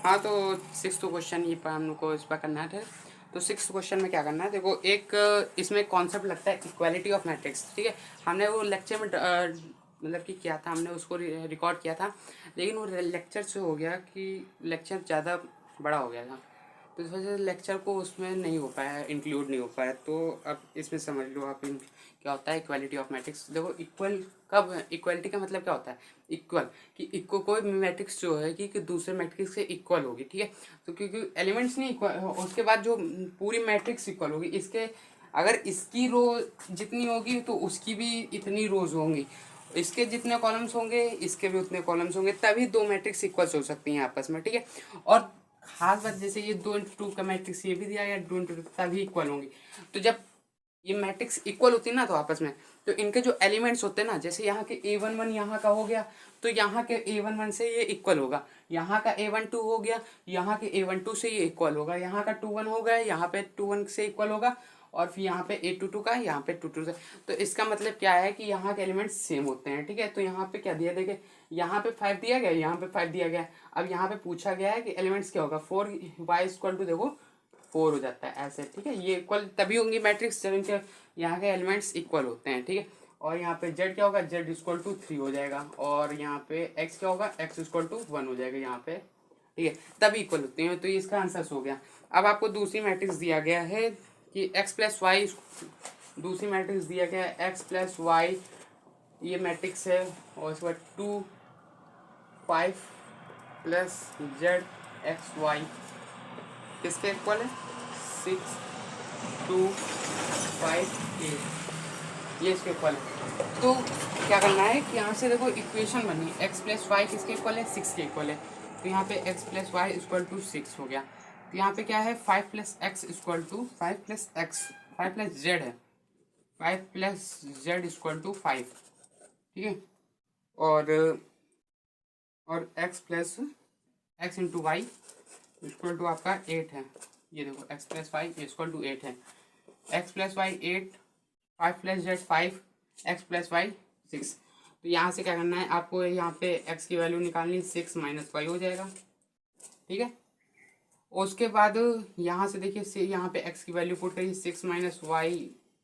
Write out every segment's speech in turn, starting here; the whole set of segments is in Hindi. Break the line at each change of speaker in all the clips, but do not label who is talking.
हाँ, तो सिक्स क्वेश्चन ये पर हम लोग को इस पर करना है। तो सिक्स क्वेश्चन में क्या करना है, देखो एक इसमें कॉन्सेप्ट लगता है इक्वालिटी ऑफ मैट्रिक्स। ठीक है, हमने वो लेक्चर में मतलब कि किया था, हमने उसको रिकॉर्ड किया था, लेकिन वो लेक्चर से हो गया कि लेक्चर ज़्यादा बड़ा हो गया था, तो इस वजह से लेक्चर को उसमें नहीं हो पाया, इंक्लूड नहीं हो पाया। तो अब इसमें समझ लो आप क्या होता है इक्वालिटी ऑफ मैट्रिक्स। देखो इक्वल कब, इक्वालिटी का मतलब क्या होता है, इक्वल कि इक्वल कोई मैट्रिक्स जो है कि दूसरे मैट्रिक्स से इक्वल होगी। ठीक है, तो क्योंकि एलिमेंट्स नहीं इक्वल, उसके बाद जो पूरी मैट्रिक्स इक्वल होगी, इसके अगर इसकी रो जितनी होगी तो उसकी भी इतनी रोज होंगी, इसके जितने कॉलम्स होंगे इसके भी उतने कॉलम्स होंगे, तभी दो मैट्रिक्स इक्वल्स हो सकती हैं आपस में। ठीक है, और खास बात जैसे ये 2 into 2 का मैट्रिक्स ये भी दिया गया 2 into 2 तभी इक्वल होंगी। तो जब ये मैट्रिक्स इक्वल होती है ना तो आपस में, तो इनके जो एलिमेंट्स होते हैं ना, जैसे यहाँ के A11 यहाँ का हो गया तो यहाँ के A11 से ये इक्वल होगा, यहाँ का A12 हो गया, यहाँ के A12 से ये इक्वल होगा, यहाँ का 21 हो गया, यहाँ पे 21 से इक्वल होगा, और फिर यहाँ पे A22 का, यहाँ पे 22 से। तो इसका मतलब क्या है कि यहाँ के एलिमेंट्स सेम होते हैं। ठीक है, तो यहाँ पे क्या दिया, देखे यहाँ पे 5 दिया गया, यहाँ पे 5 दिया गया। अब यहाँ पे पूछा गया है कि एलिमेंट्स क्या होगा, 4y=, देखो 4 हो जाता है ऐसे। ठीक है, ये इक्वल तभी होंगी मैट्रिक्स जब इनके यहाँ के एलिमेंट्स इक्वल होते हैं। ठीक है, और यहाँ पे z क्या होगा, z=3 हो जाएगा, और यहाँ पे x क्या होगा, x=1 हो जाएगा यहाँ पे। ठीक है, तभी इक्वल होते हैं। तो ये इसका आंसर हो गया। अब आपको दूसरी मैट्रिक्स दिया गया है कि x+y, दूसरी मैट्रिक्स दिया गया है x+y, ये मैट्रिक्स है, और इसके बाद 2 5 प्लस z(xy) किसके इक्वल है, 6 2 5 8, ये इसके इक्वल है। तो क्या करना है कि यहाँ से देखो इक्वेशन बनी, x+y किसके इक्वल है, 6 के इक्वल है। तो यहाँ पे x+y=6 हो गया। तो यहाँ पे क्या है, 5 + x = 5 + z है, 5 + z = 5। ठीक है, और x × y = आपका 8 है। ये देखो x+y = 8 है, x+y 8, 5 + z 5, x+y 6। तो यहाँ से क्या करना है आपको, यहाँ पे x की वैल्यू निकालनी, 6 - y हो जाएगा। ठीक है, उसके बाद यहाँ से देखिए, यहाँ पे x की वैल्यू पुट करिए, 6 - y,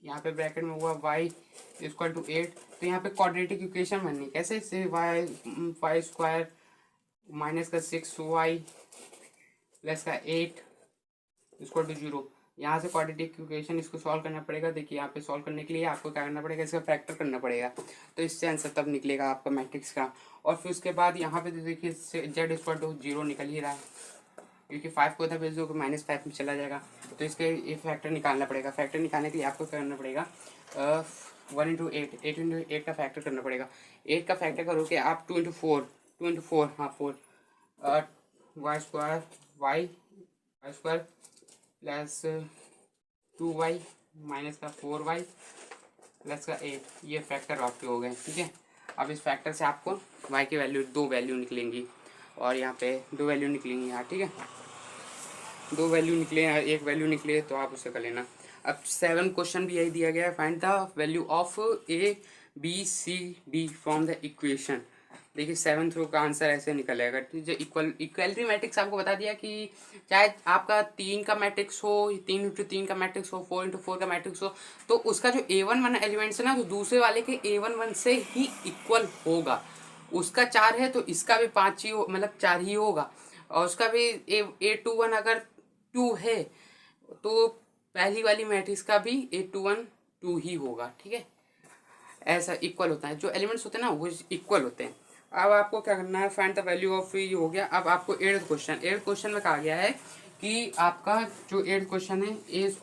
यहाँ पे ब्रैकेट में हुआ y = 8। तो यहाँ पे क्वाड्रेटिक इक्वेशन बननी, कैसे, से y² माइनस का 6y प्लस का 8 = 0। यहाँ से क्वाड्रेटिक इक्वेशन इसको सॉल्व करना पड़ेगा। देखिए यहाँ पे सॉल्व करने के लिए आपको क्या करना पड़ेगा, इसका फैक्टर करना पड़ेगा, तो इससे आंसर तब निकलेगा आपका मैट्रिक्स का। और फिर उसके बाद यहाँ पे देखिए z = 0 निकल ही रहा है, क्योंकि 5 को इधर भेज दो -5 में चला जाएगा। तो इसके ये फैक्टर निकालना पड़ेगा। फैक्टर निकालने के लिए आपको क्या करना पड़ेगा, 1 × 8, 8 × 8 का फैक्टर करना पड़ेगा। 8 का फैक्टर करोगे आप 2 × 4, 2 × 4, हाँ 4, y² प्लस 2y माइनस का 4y प्लस का 8, ये फैक्टर आपके हो गए। ठीक है, अब इस फैक्टर से आपको y की वैल्यू, 2 वैल्यू निकलेंगी, और यहाँ पे 2 वैल्यू निकलेंगी यहाँ। ठीक है, 2 वैल्यू निकले, 1 वैल्यू निकले, तो आप उससे कर लेना। अब 7 क्वेश्चन भी यही दिया गया है, find the value of A B C D from the equation. देखिए 7 थ्रो का आंसर ऐसे निकलेगा। जो इक्वलिटी मैट्रिक्स आपको बता दिया कि चाहे आपका 3 का मैट्रिक्स हो, 3 × 3 का मैट्रिक्स हो, 4 × 4 का मैट्रिक्स हो, तो उसका जो A11 एलिमेंट्स है ना, तो दूसरे वाले के A11 से ही इक्वल होगा। उसका 4 है तो इसका भी 5 ही हो, मतलब 4 ही होगा, और उसका भी A21 अगर 2 है तो पहली वाली मैट्रिक्स का भी A21 2 ही होगा। ठीक है, ऐसा इक्वल होता है, जो एलिमेंट्स होते हैं ना वो इक्वल होते हैं। अब आपको क्या करना है, फाइंड द वैल्यू ऑफ, ये हो गया। अब आपको 8th क्वेश्चन में कहा गया है कि आपका जो 8th क्वेश्चन है, A =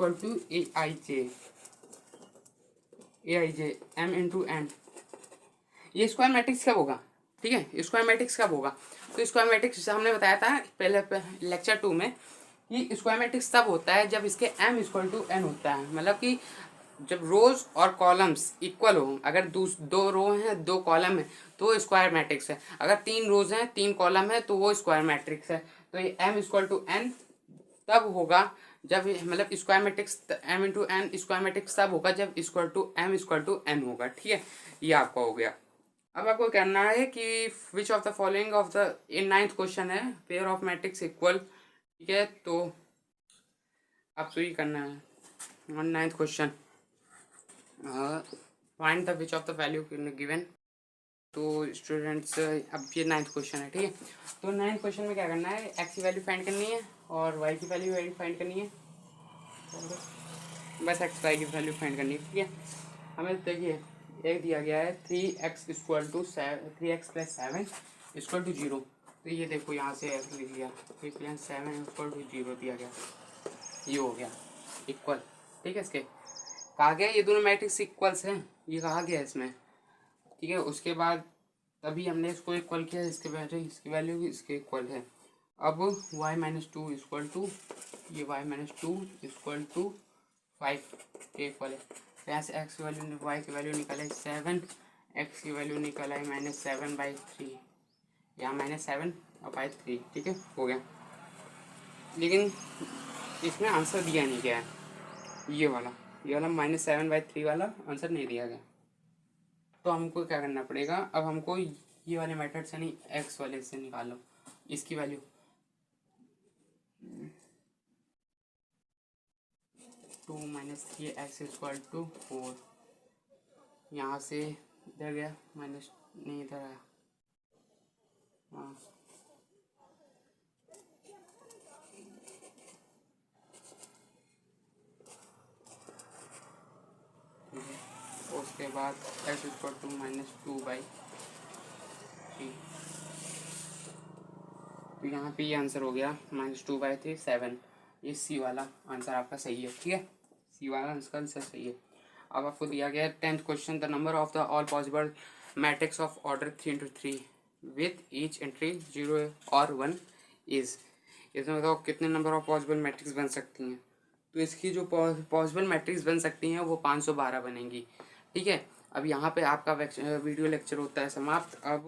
Aij m × n, ये स्क्वायर मैट्रिक्स कब होगा। ठीक है, स्क्वायर मैट्रिक्स कब होगा, तो स्क्वायर मैट्रिक्स हमने बताया था पहले लेक्चर 2 में कि स्क्वायर मैट्रिक्स तब होता है जब इसके m = n होता है, मतलब कि जब रोज और कॉलम्स इक्वल हो। अगर 2 रो हैं 2 कॉलम है तो वो स्क्वायर मैट्रिक्स है, अगर 3 रोज हैं 3 कॉलम है तो वो स्क्वायर मैट्रिक्स है। तो ये m = n तब होगा जब, मतलब square matrix m × n square matrix तब होगा जब m = n होगा। ठीक है, ये आपका हो गया। अब आपको करना है कि which of the following of the in 9th question है पेयर ऑफ मैट्रिक्स इक्वल, ठीक है। तो आपको ये करना है 9th question, find the which of the value given. तो स्टूडेंट्स अब ये 9th क्वेश्चन है, ठीक है। तो 9th क्वेश्चन में क्या करना है, एक्स की वैल्यू फाइंड करनी है और वाई की वैल्यू फाइंड करनी है, बस एक्स वाई की वैल्यू फाइंड करनी है, ठीक है। हमें देखिए एक दिया गया है 3x equal to 3x plus 7 equal to 0। तो ये देखो यहाँ से ऐसे लिख लिया 3 प्लस 7 इक्वल टू 0 दिया गया, ये हो गया इक्वल, ठीक है। इसके कहा गया ये दोनों मैट्रिक्स इक्वल्स हैं, ये कहा गया इसमें, ठीक है। उसके बाद तभी हमने इसको इक्वल किया, इसकी वैल्यू भी इसके इक्वल है। अब y माइनस 2 इक्वल टू ये y माइनस 2 इक्वल टू 5 के इक्वल है। तो यहाँ से x की वैल्यू y की वैल्यू निकला है 7, x की वैल्यू निकला है -7/3, यहाँ -7 और बाई 3, ठीक है, हो गया। लेकिन इसमें आंसर दिया नहीं गया है, ये वाला -7/3 वाला आंसर नहीं दिया गया। तो हमको क्या करना पड़ेगा, अब हमको ये वाले मेथड से नहीं एक्स वाले से निकालो इसकी value. 2 minus 3x equal to 4, यहाँ से इधर गया माइनस, नहीं इधर आया, हाँ उसके बाद x इक्वल टू -2/3। तो यहाँ पे ये आंसर हो गया -2/3 7। ये सी वाला आंसर आपका सही है, ठीक है, सी वाला आंसर सही है। अब आपको दिया गया है 10th question, the number of the all possible matrix of order 3×3 with each entry 0 और 1 इज। इसमें बताओ कितने नंबर ऑफ पॉसिबल मैट्रिक्स बन सकती हैं। तो इसकी जो पॉसिबल मैट्रिक्स बन सकती हैं वो 512 बनेंगी, ठीक है। अब यहाँ पे आपका वीडियो लेक्चर होता है समाप्त। अब